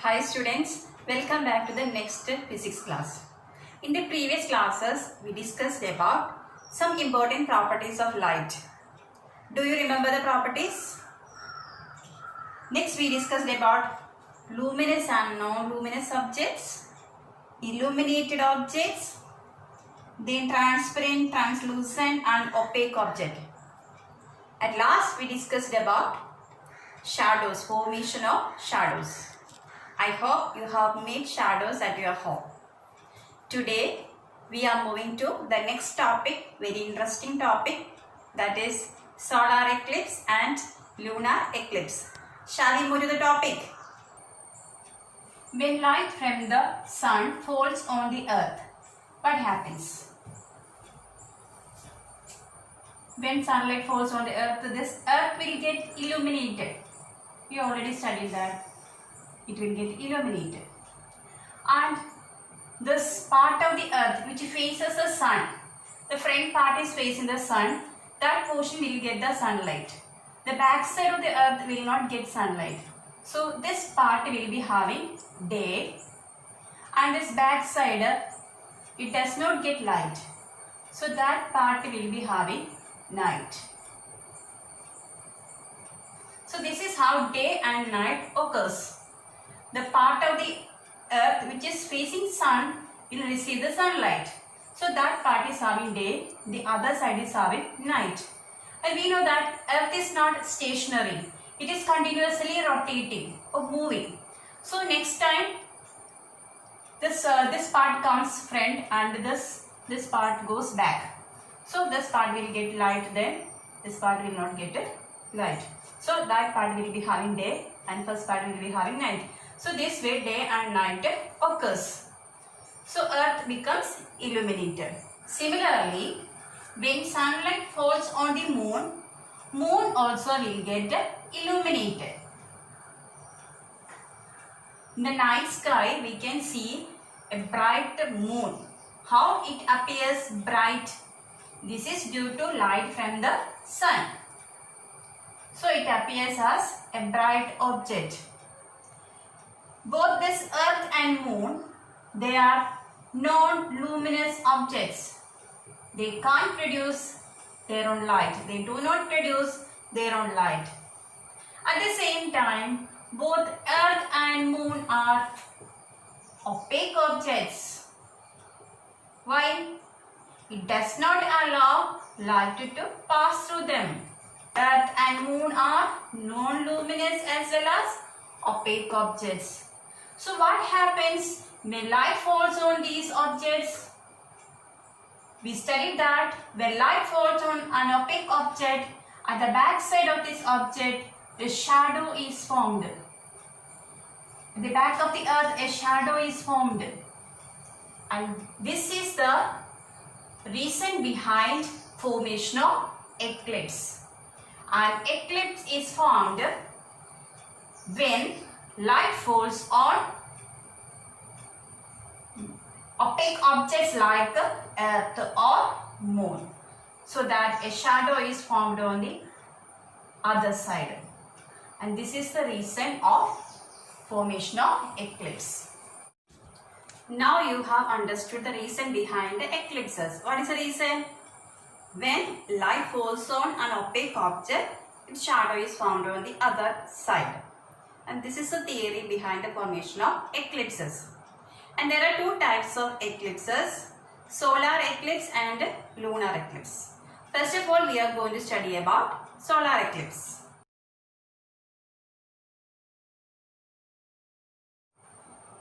Hi students, welcome back to the next physics class. In the previous classes, we discussed about some important properties of light. Do you remember the properties? Next, we discussed about luminous and non-luminous objects, illuminated objects, then transparent, translucent and opaque object. At last, we discussed about shadows, formation of shadows. I hope you have made shadows at your home. Today we are moving to the next topic, very interesting topic, that is solar eclipse and lunar eclipse. Shall we move to the topic? When light from the sun falls on the earth, what happens? When sunlight falls on the earth, this earth will get illuminated. We already studied that. It will get illuminated, and this part of the earth which faces the sun, the front part is facing the sun, that portion will get the sunlight. The back side of the earth will not get sunlight. So this part will be having day, and this back side it does not get light. So that part will be having night. So this is how day and night occurs. The part of the earth which is facing sun will receive the sunlight. So that part is having day, the other side is having night. And we know that earth is not stationary. It is continuously rotating or moving. So next time this part comes front and this part goes back. So this part will get light, then this part will not get light. So that part will be having day and first part will be having night. So this way day and night occurs. So earth becomes illuminated. Similarly, when sunlight falls on the moon, moon also will get illuminated. In the night sky we can see a bright moon. How it appears bright? This is due to light from the sun. So it appears as a bright object. Both this earth and moon, they are non-luminous objects. They can't produce their own light. They do not produce their own light. At the same time, both earth and moon are opaque objects. Why? It does not allow light to pass through them. Earth and moon are non-luminous as well as opaque objects. So what happens when light falls on these objects? We studied that when light falls on an opaque object, at the back side of this object, the shadow is formed. At the back of the earth, a shadow is formed. And this is the reason behind formation of eclipse. An eclipse is formed when light falls on opaque objects like the earth or moon, so that a shadow is formed on the other side, and this is the reason of formation of eclipse. Now you have understood the reason behind the eclipses. What is the reason? When light falls on an opaque object, its shadow is formed on the other side. And this is the theory behind the formation of eclipses. And there are two types of eclipses, solar eclipse and lunar eclipse. First of all, we are going to study about solar eclipse.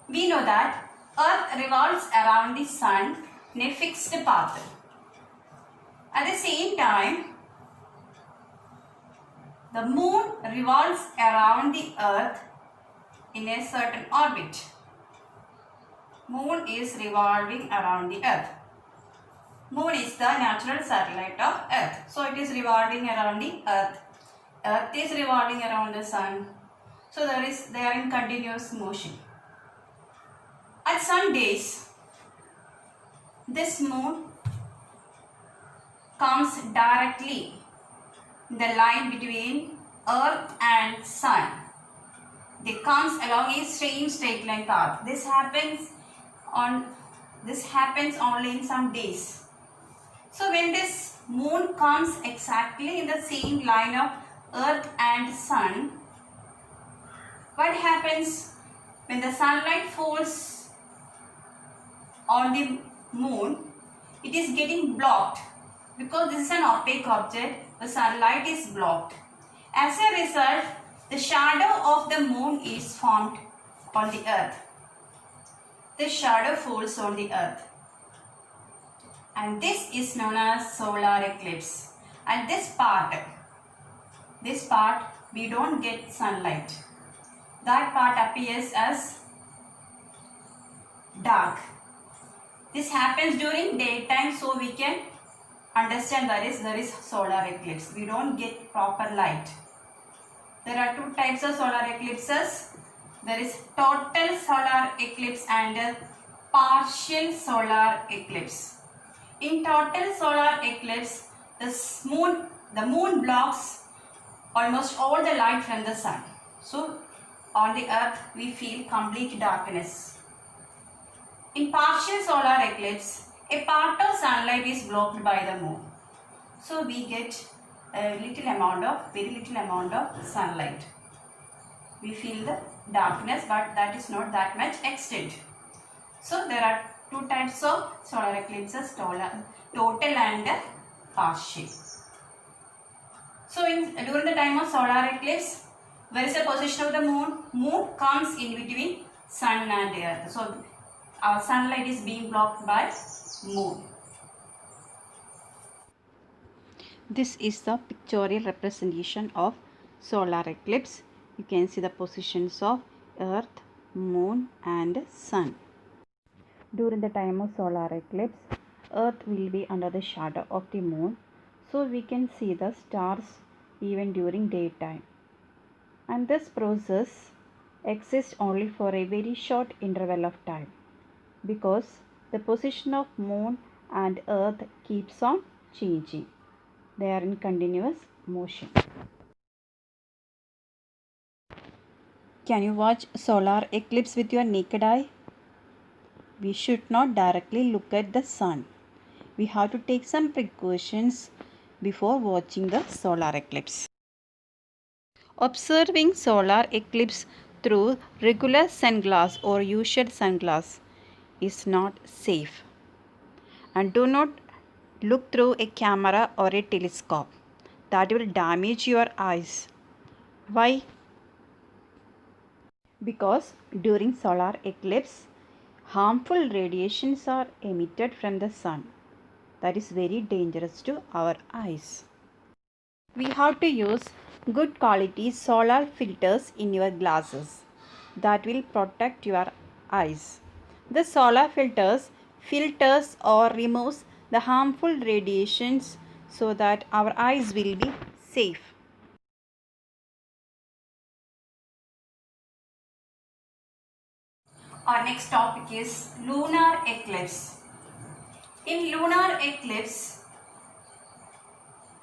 We know that earth revolves around the sun in a fixed path. At the same time, the moon revolves around the earth in a certain orbit. Moon is revolving around the earth. Moon is the natural satellite of earth. So it is revolving around the earth. Earth is revolving around the sun. So they are in continuous motion. At some days, this moon comes directly in the line between earth and sun. they comes along a same straight line path. This happens only in some days. So when this moon comes exactly in the same line of earth and sun, what happens when the sunlight falls on the moon? It is getting blocked because this is an opaque object. The sunlight is blocked. As a result, the shadow of the moon is formed on the earth. The shadow falls on the earth, and this is known as solar eclipse. And this part we don't get sunlight. That part appears as dark. This happens during daytime, so we can understand there is solar eclipse. We don't get proper light. There are two types of solar eclipses. There is total solar eclipse and partial solar eclipse. In total solar eclipse, the moon blocks almost all the light from the sun. So on the earth we feel complete darkness. In partial solar eclipse, a part of sunlight is blocked by the moon. So we get very little amount of sunlight. We feel the darkness, but that is not that much extent. So there are two types of solar eclipses, total and partial. So during the time of solar eclipse, where is the position of the moon? Moon comes in between sun and earth. So our sunlight is being blocked by moon. This is the pictorial representation of solar eclipse. You can see the positions of earth, moon and sun. During the time of solar eclipse, earth will be under the shadow of the moon, so we can see the stars even during daytime. And this process exists only for a very short interval of time, because the position of moon and earth keeps on changing. They are in continuous motion. Can you watch solar eclipse with your naked eye? We should not directly look at the sun. We have to take some precautions before watching the solar eclipse. Observing solar eclipse through regular sunglass or usual sunglass is not safe. And do not look through a camera or a telescope. That will damage your eyes. Why? Because during solar eclipse, harmful radiations are emitted from the sun. That is very dangerous to our eyes. We have to use good quality solar filters in your glasses. That will protect your eyes. The solar filters or removes the harmful radiations so that our eyes will be safe. Our next topic is lunar eclipse. In lunar eclipse,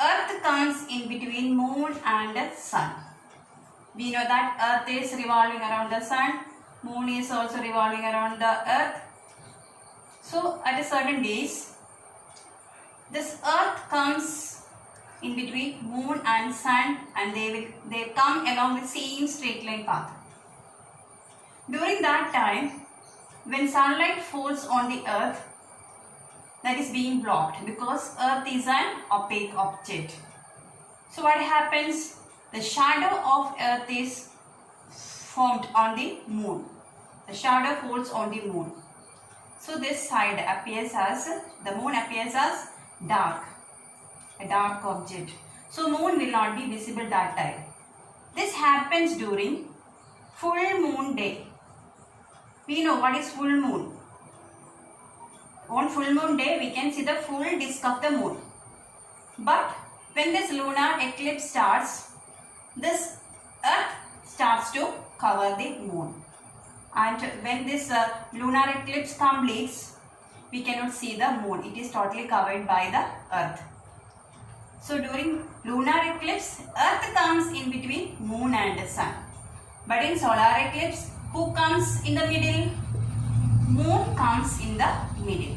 earth comes in between moon and sun. We know that earth is revolving around the sun, moon is also revolving around the earth. So at a certain days, this earth comes in between moon and sun, and they come along the same straight line path. During that time, when sunlight falls on the earth, that is being blocked because earth is an opaque object. So what happens? The shadow of earth is formed on the moon. The shadow falls on the moon. So this side appears as, the moon appears as dark, a dark object. So moon will not be visible that time. This happens during full moon day. We know what is full moon. On full moon day, we can see the full disk of the moon. But when this lunar eclipse starts, this earth starts to cover the moon. And when this lunar eclipse completes, we cannot see the moon. It is totally covered by the earth. So during lunar eclipse, earth comes in between moon and sun. But in solar eclipse, who comes in the middle? Moon comes in the middle.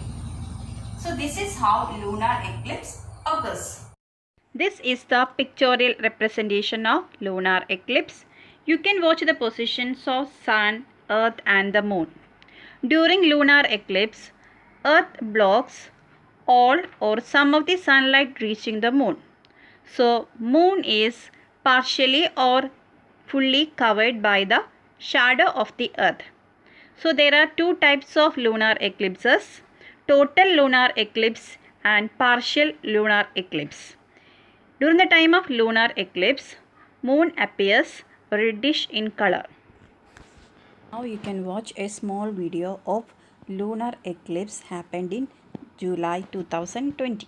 So this is how lunar eclipse occurs. This is the pictorial representation of lunar eclipse. You can watch the positions of Sun, Earth and the Moon. During lunar eclipse, Earth blocks all or some of the sunlight reaching the Moon. So, Moon is partially or fully covered by the shadow of the Earth. So, there are two types of lunar eclipses: total lunar eclipse and partial lunar eclipse. During the time of lunar eclipse, Moon appears reddish in color. Now you can watch a small video of lunar eclipse happened in July 2020.